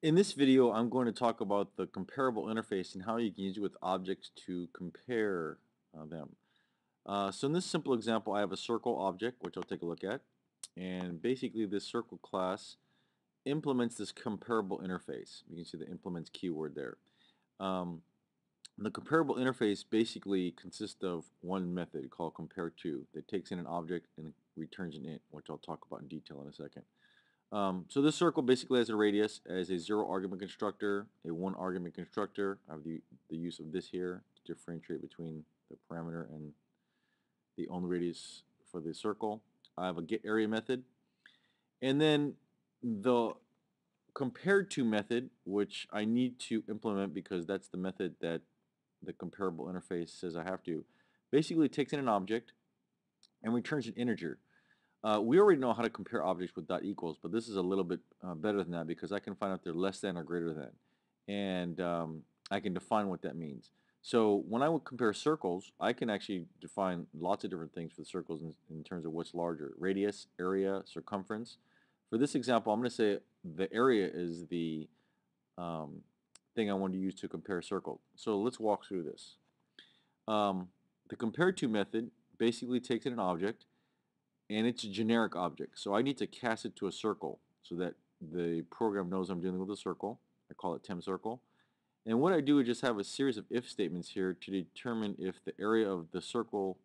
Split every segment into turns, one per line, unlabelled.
In this video, I'm going to talk about the comparable interface and how you can use it with objects to compare them. So in this simple example, I have a circle object, which I'll take a look at. And basically, this circle class implements this comparable interface. You can see the implements keyword there. Um, the comparable interface basically consists of one method called compare_to that takes in an object and returns an int, which I'll talk about in detail in a second. So this circle basically has a radius as a zero argument constructor, a one argument constructor. I have the use of this here to differentiate between the parameter and the only radius for the circle. I have a get area method. And then the compared to method, which I need to implement because that's the method that the comparable interface says I have to, basically takes in an object and returns an integer. We already know how to compare objects with dot equals, but this is a little bit better than that because I can find out if they're less than or greater than. And I can define what that means. So when I would compare circles, I can actually define lots of different things for the circles in terms of what's larger. Radius, area, circumference. For this example, I'm going to say the area is the um, thing I want to use to compare a circle. So let's walk through this. Um, the compare to method basically takes in an object and it's a generic object. So I need to cast it to a circle so that the program knows I'm dealing with a circle. I call it temp circle. And what I do is just have a series of if statements here to determine if the area of the circle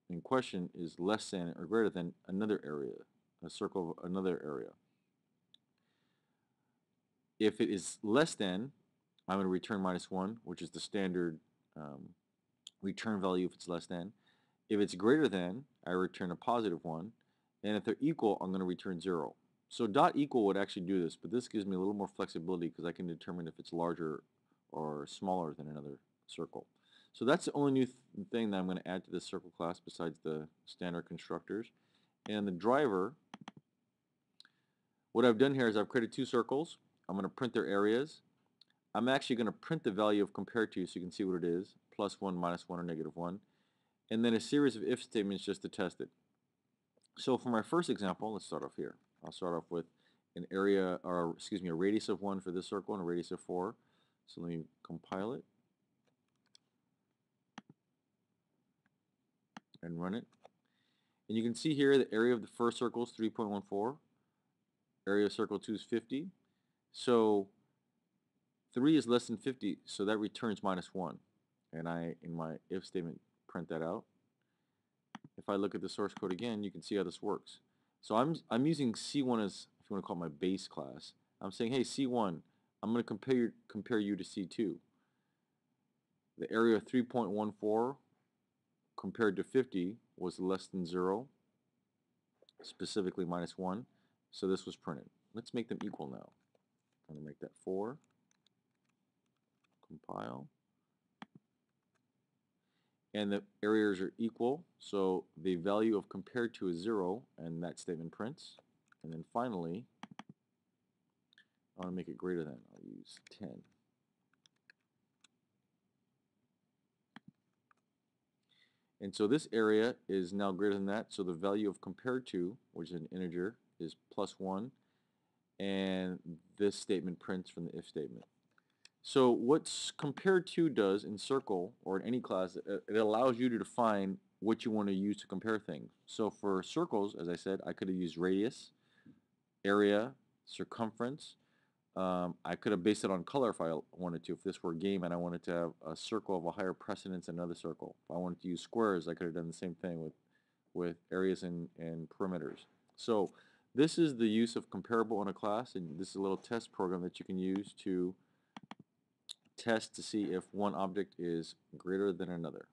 in question is less than or greater than another area, a circle of another area. If it is less than, I'm going to return -1, which is the standard return value if it's less than. If it's greater than, I return a +1. And if they're equal, I'm going to return 0. So dot equal would actually do this, but this gives me a little more flexibility because I can determine if it's larger or smaller than another circle. So that's the only new thing that I'm going to add to this circle class besides the standard constructors. And the driver, what I've done here is I've created two circles. I'm going to print their areas. I'm actually going to print the value of compare to so you can see what it is, +1, -1, or -1. And then a series of if statements just to test it. So for my first example, let's start off here. I'll start off with an area, or excuse me, a radius of 1 for this circle and a radius of 4. So let me compile it and run it. And you can see here the area of the first circle is 3.14. Area of circle 2 is 50. So 3 is less than 50, so that returns -1. And I, in my if statement, print that out. If I look at the source code again, you can see how this works. So I'm using C1 as, if you want to call it my base class. I'm saying, hey, C1, I'm going to compare you to C2. The area of 3.14 compared to 50 was less than 0, specifically -1. So this was printed. Let's make them equal now. I'm going to make that 4. Compile. And the areas are equal, so the value of compared to is 0, and that statement prints. And then finally, I want to make it greater than. I'll use 10. And so this area is now greater than that, so the value of compared to, which is an integer, is +1, and this statement prints from the if statement. So what's compared to does in Circle or in any class, it allows you to define what you want to use to compare things. So for circles, as I said, I could have used radius, area, circumference. I could have based it on color if I wanted to. If this were a game and I wanted to have a circle of a higher precedence than another circle. If I wanted to use squares, I could have done the same thing with areas and perimeters. So this is the use of comparable in a class, and this is a little test program that you can use to test to see if one object is greater than another.